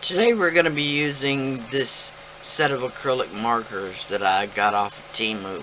Today we're going to be using this set of acrylic markers that I got off of Temu.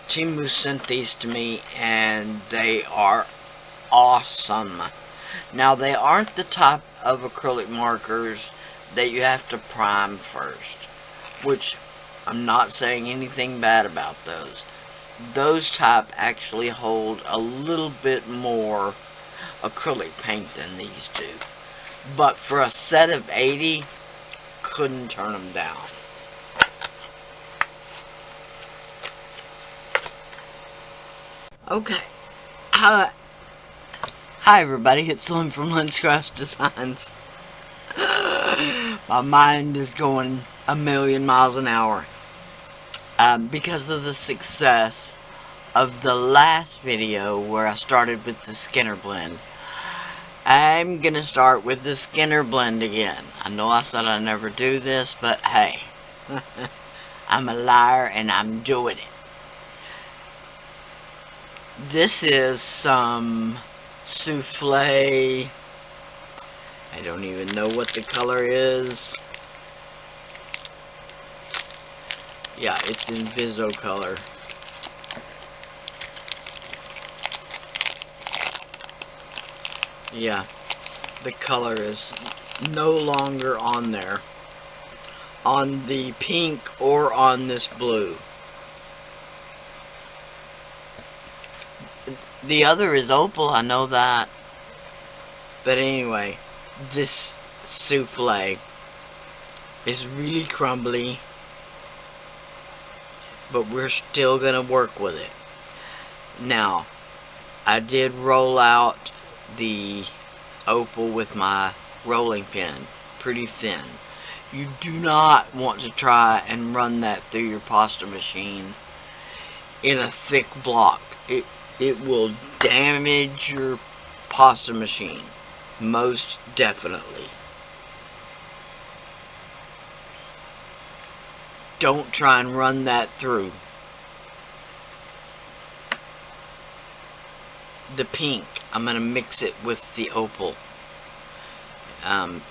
Temu sent these to me and they are awesome. Now they aren't the type of acrylic markers that you have to prime first, which I'm not saying anything bad about those. Those type actually hold a little bit more acrylic paint than these do. But for a set of 80, couldn't turn them down. Okay. Hi everybody, it's Slim from LynzCraftzDesignz. My mind is going a million miles an hour. Because of the success of the last video where I started with the Skinner blend, I'm gonna start with the Skinner blend again. I know I said I'd never do this, but hey, I'm a liar and I'm doing it. This is some souffle. I don't even know what the color is. Yeah, it's in Viso color. Yeah, the color is no longer on there, on the pink or on this blue. The other is opal, I know that. But anyway, this souffle is really crumbly, but we're still gonna work with it. Now, I did roll out the opal with my rolling pin pretty thin. You do not want to try and run that through your pasta machine in a thick block. It will damage your pasta machine, most definitely. Don't try and run that through. The pink, I'm gonna mix it with the opal.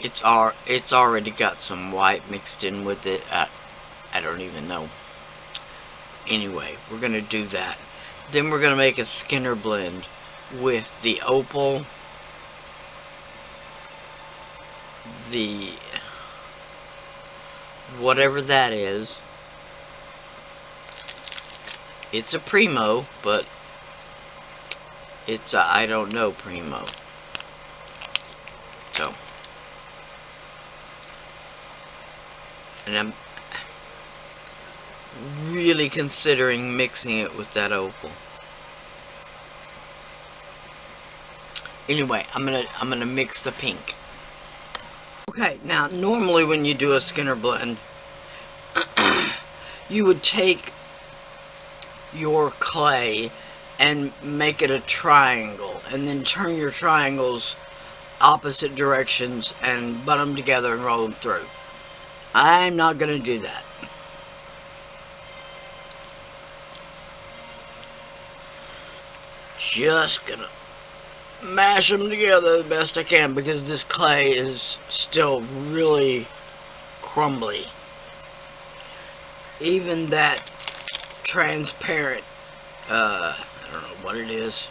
It's already got some white mixed in with it. I don't even know. Anyway, we're gonna do that. Then we're gonna make a Skinner blend with the opal, the whatever that is. It's a Primo, but it's a I don't know Primo. So, and I'm really considering mixing it with that opal. Anyway, I'm gonna mix the pink. Okay, now normally when you do a Skinner blend, you would take your clay and make it a triangle, and then turn your triangles opposite directions and butt them together and roll them through. I'm not gonna do that. Just gonna mash them together the best I can because this clay is still really crumbly. Even that transparent, I don't know what it is,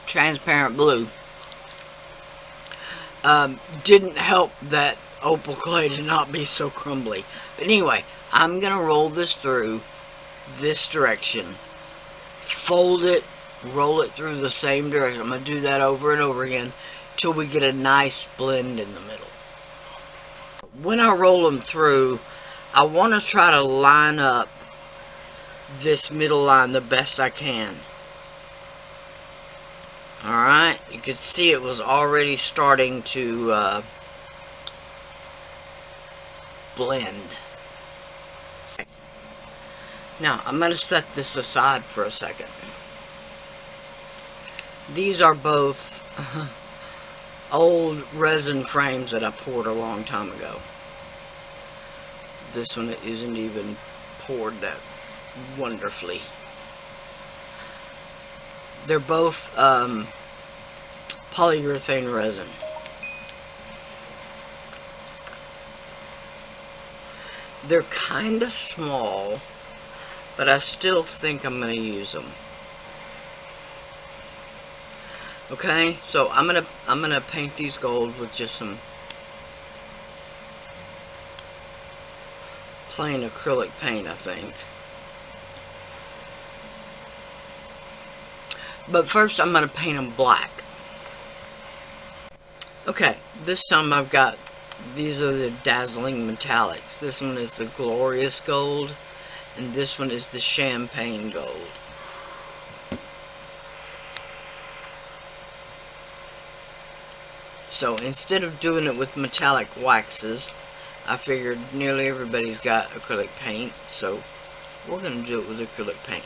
transparent blue, didn't help that opal clay to not be so crumbly. But anyway, I'm gonna roll this through this direction, fold it, roll it through the same direction. I'm going to do that over and over again till we get a nice blend in the middle. When I roll them through, I want to try to line up this middle line the best I can. Alright, you can see it was already starting to blend. Now, I'm going to set this aside for a second. These are both old resin frames that I poured a long time ago. This one isn't even poured that wonderfully. They're both polyurethane resin. They're kind of small, but I still think I'm going to use them. Okay, so I'm gonna paint these gold with just some plain acrylic paint, I think. But first I'm gonna paint them black. Okay, this time I've got, these are the dazzling metallics. This one is the glorious gold, and this one is the champagne gold. So instead of doing it with metallic waxes, I figured nearly everybody's got acrylic paint, so we're going to do it with acrylic paint.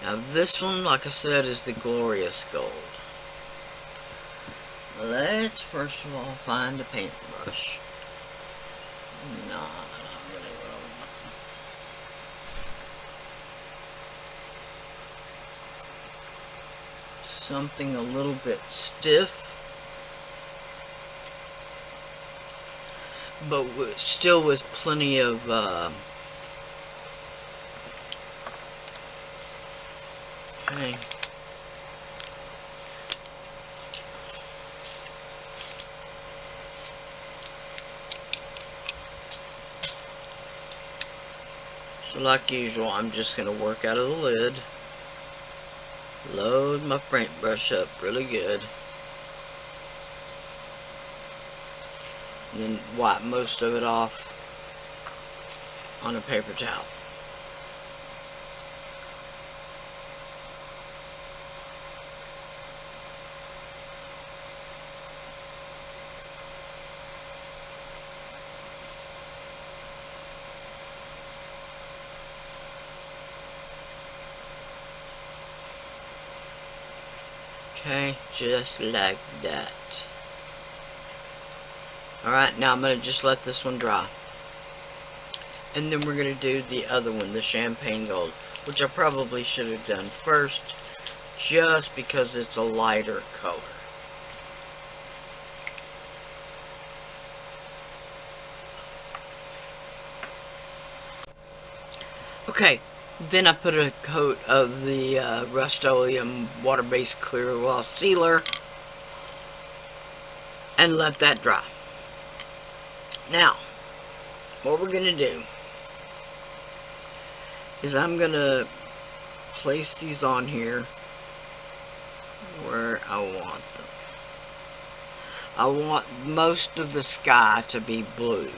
Now this one, like I said, is the glorious gold. Let's first of all find a paintbrush. No, not really well. Something a little bit stiff, but still with plenty of okay. So like usual, I'm just going to work out of the lid, load my paintbrush up really good, and then wipe most of it off on a paper towel. Okay, just like that. Alright, now I'm going to just let this one dry. And then we're going to do the other one, the champagne gold, which I probably should have done first, just because it's a lighter color. Okay, then I put a coat of the Rust-Oleum water-based clear gloss sealer and let that dry. Now, what we're going to do is I'm going to place these on here where I want them. I want most of the sky to be blue.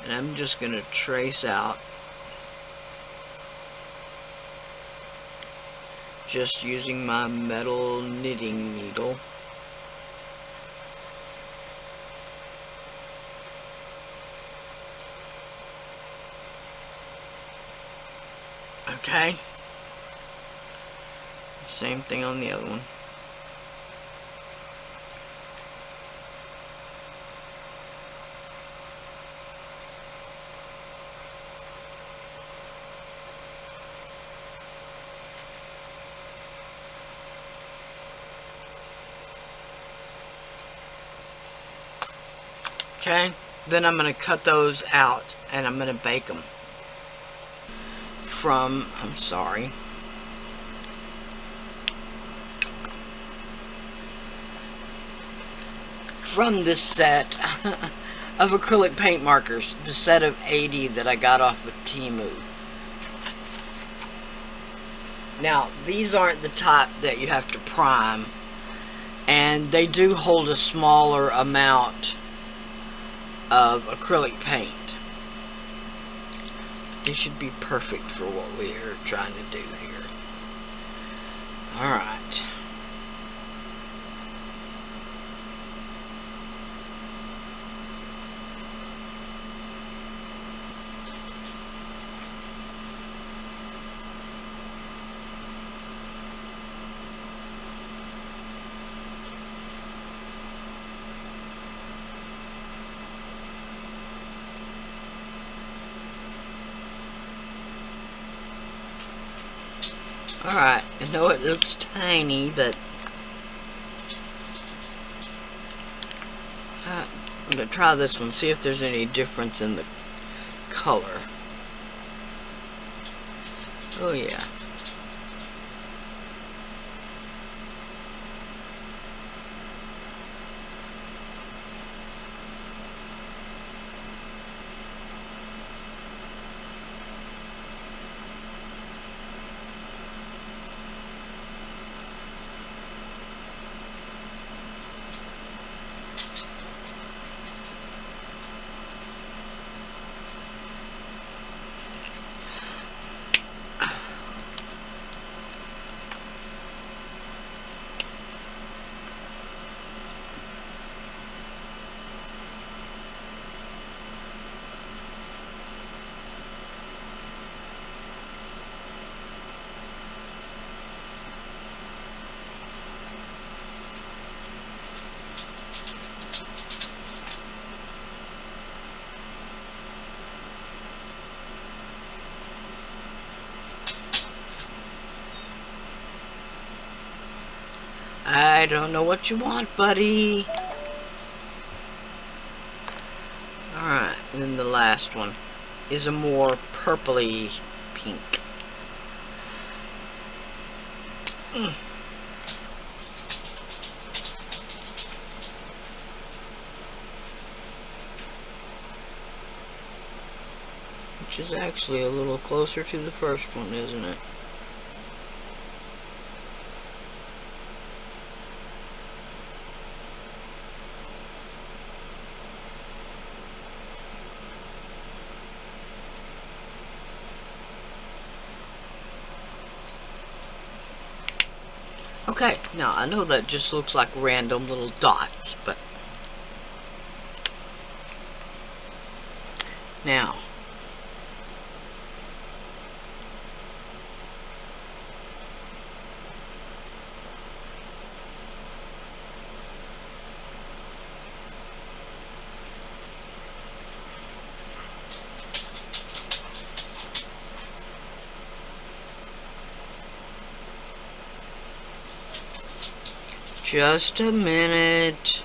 And I'm just going to trace out, just using my metal knitting needle. Okay. Same thing on the other one. Okay, then I'm going to cut those out and I'm going to bake them from this set of acrylic paint markers, the set of 80 that I got off of Temu. Now, these aren't the type that you have to prime, and they do hold a smaller amount of acrylic paint. They should be perfect for what we are trying to do here. Alright. Alright, I know it looks tiny, but I'm going to try this one, see if there's any difference in the color. Oh yeah. I don't know what you want, buddy. Alright, and then the last one is a more purpley pink. Which is actually a little closer to the first one, isn't it? Okay, now I know that just looks like random little dots, but now just a minute.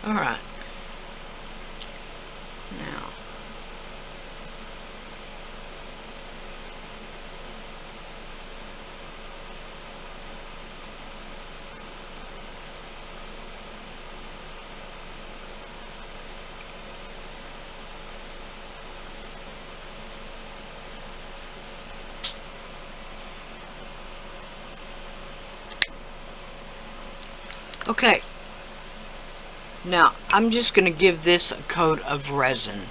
Alright. Now. Okay. Now, I'm just going to give this a coat of resin.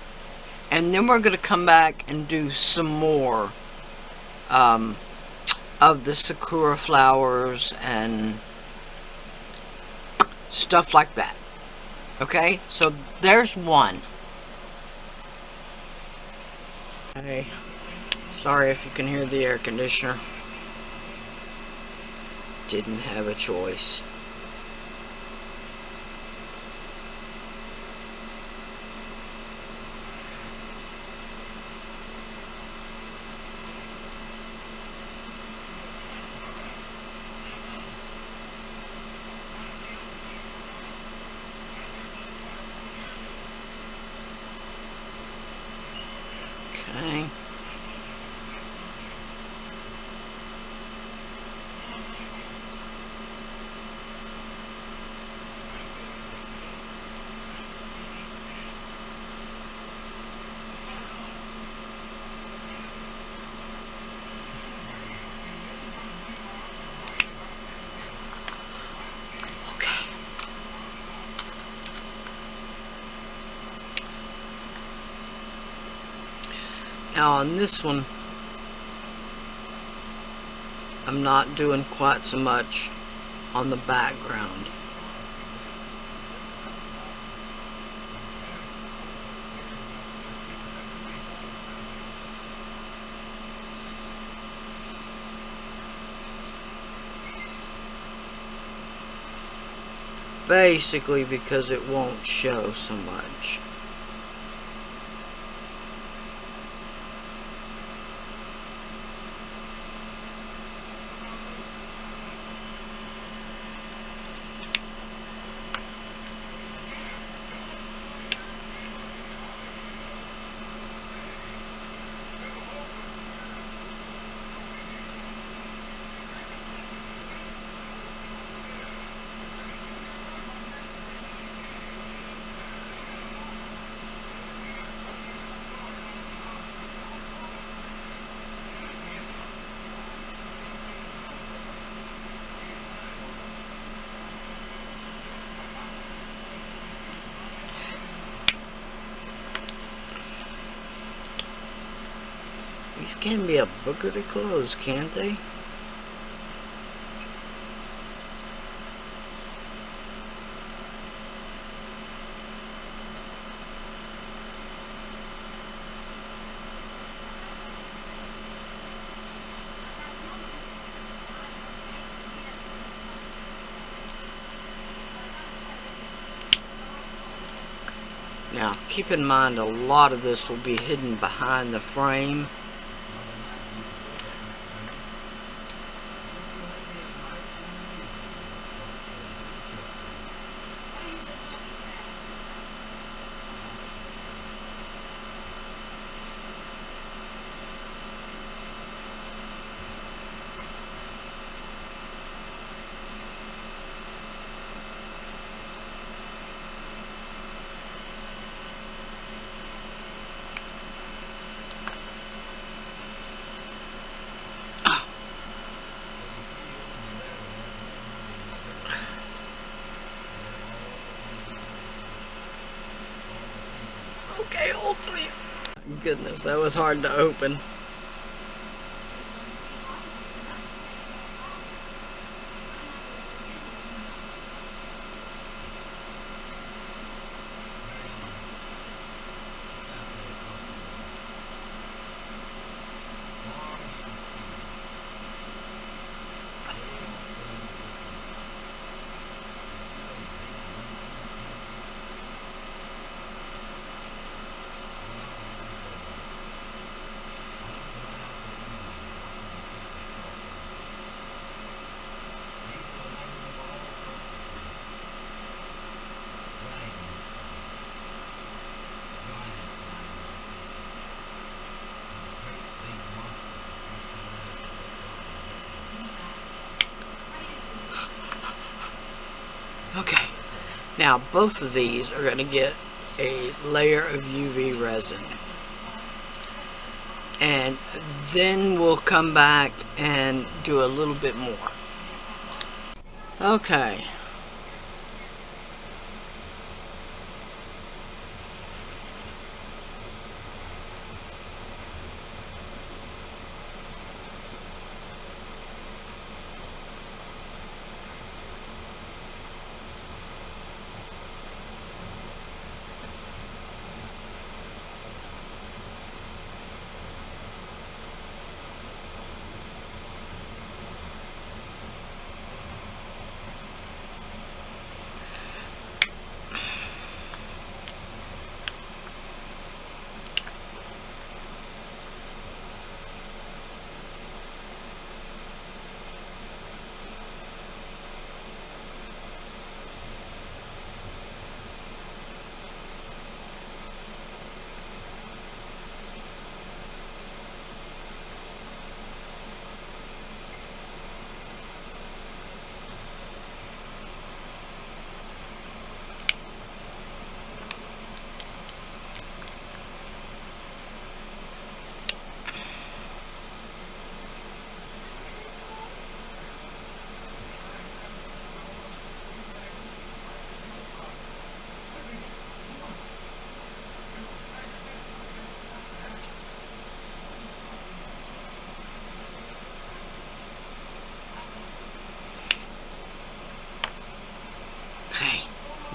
And then we're going to come back and do some more of the Sakura flowers and stuff like that. Okay? So, there's one. Okay. Sorry if you can hear the air conditioner. Didn't have a choice. Okay. Now on this one, I'm not doing quite so much on the background. Basically because it won't show so much. These can be a booger to close, can't they? Now, keep in mind a lot of this will be hidden behind the frame. Okay, hold please. Goodness, that was hard to open. Okay, now both of these are going to get a layer of UV resin. And then we'll come back and do a little bit more. Okay.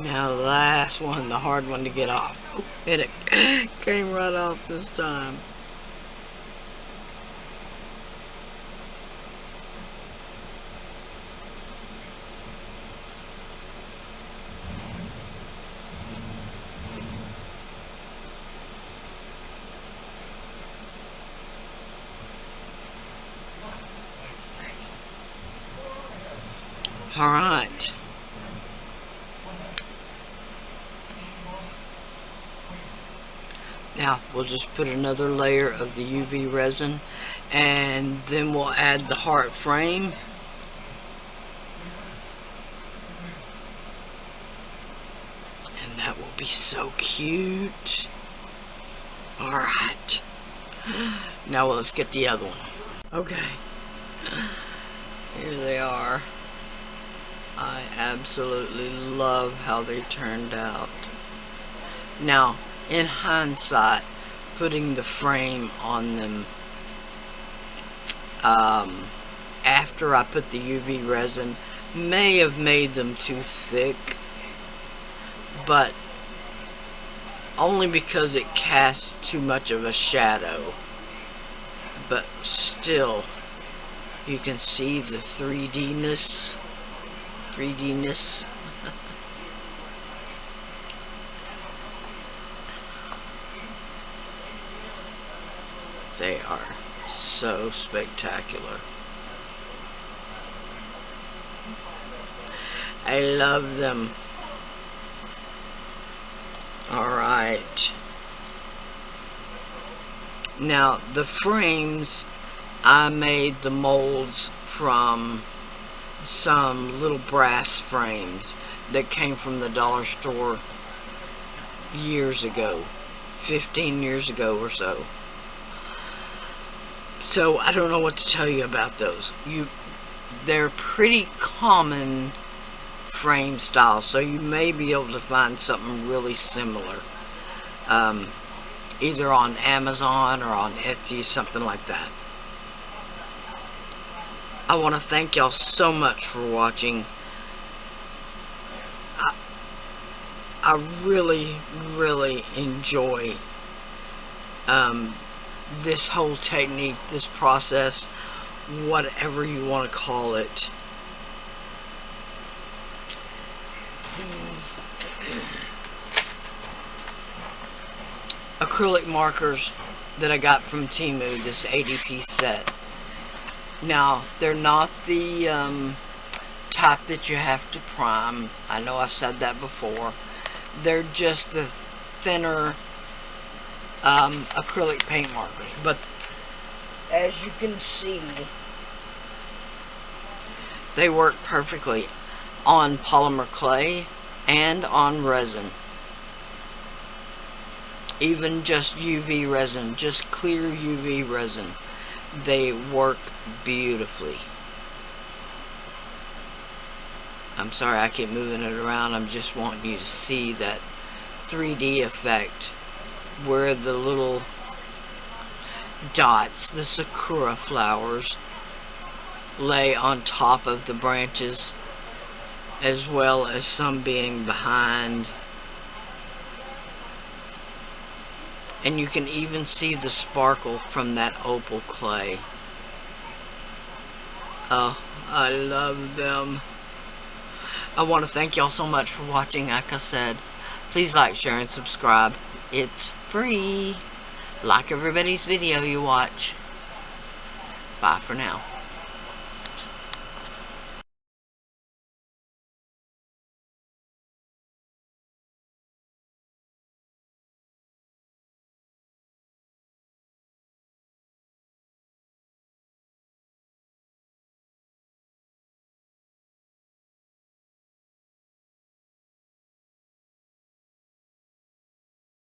Now the last one, the hard one to get off. And it came right off this time. All right. Now we'll just put another layer of the UV resin, and then we'll add the heart frame. And that will be so cute. All right. Now let's get the other one. Okay. Here they are. I absolutely love how they turned out. Now, in hindsight, putting the frame on them after I put the UV resin may have made them too thick, but only because it casts too much of a shadow. But still, you can see the 3D-ness. They are so spectacular. I love them. Alright. Now, the frames, I made the molds from some little brass frames that came from the dollar store years ago, 15 years ago or so. So I don't know what to tell you about those. They're pretty common frame styles, so you may be able to find something really similar, either on Amazon or on Etsy, something like that. I want to thank y'all so much for watching. I really, really enjoy this whole technique, this process, whatever you want to call it. These acrylic markers that I got from Temu, this 80-piece set. Now, they're not the type that you have to prime. I know I said that before. They're just the thinner acrylic paint markers. But as you can see, they work perfectly on polymer clay and on resin. Even just UV resin, just clear UV resin. They work beautifully. I'm sorry I keep moving it around. I'm just wanting you to see that 3D effect where the little dots, the Sakura flowers, lay on top of the branches, as well as some being behind. And you can even see the sparkle from that opal clay. Oh, I love them. I want to thank y'all so much for watching. Like I said, please like, share, and subscribe. It's free. Like everybody's video you watch. Bye for now.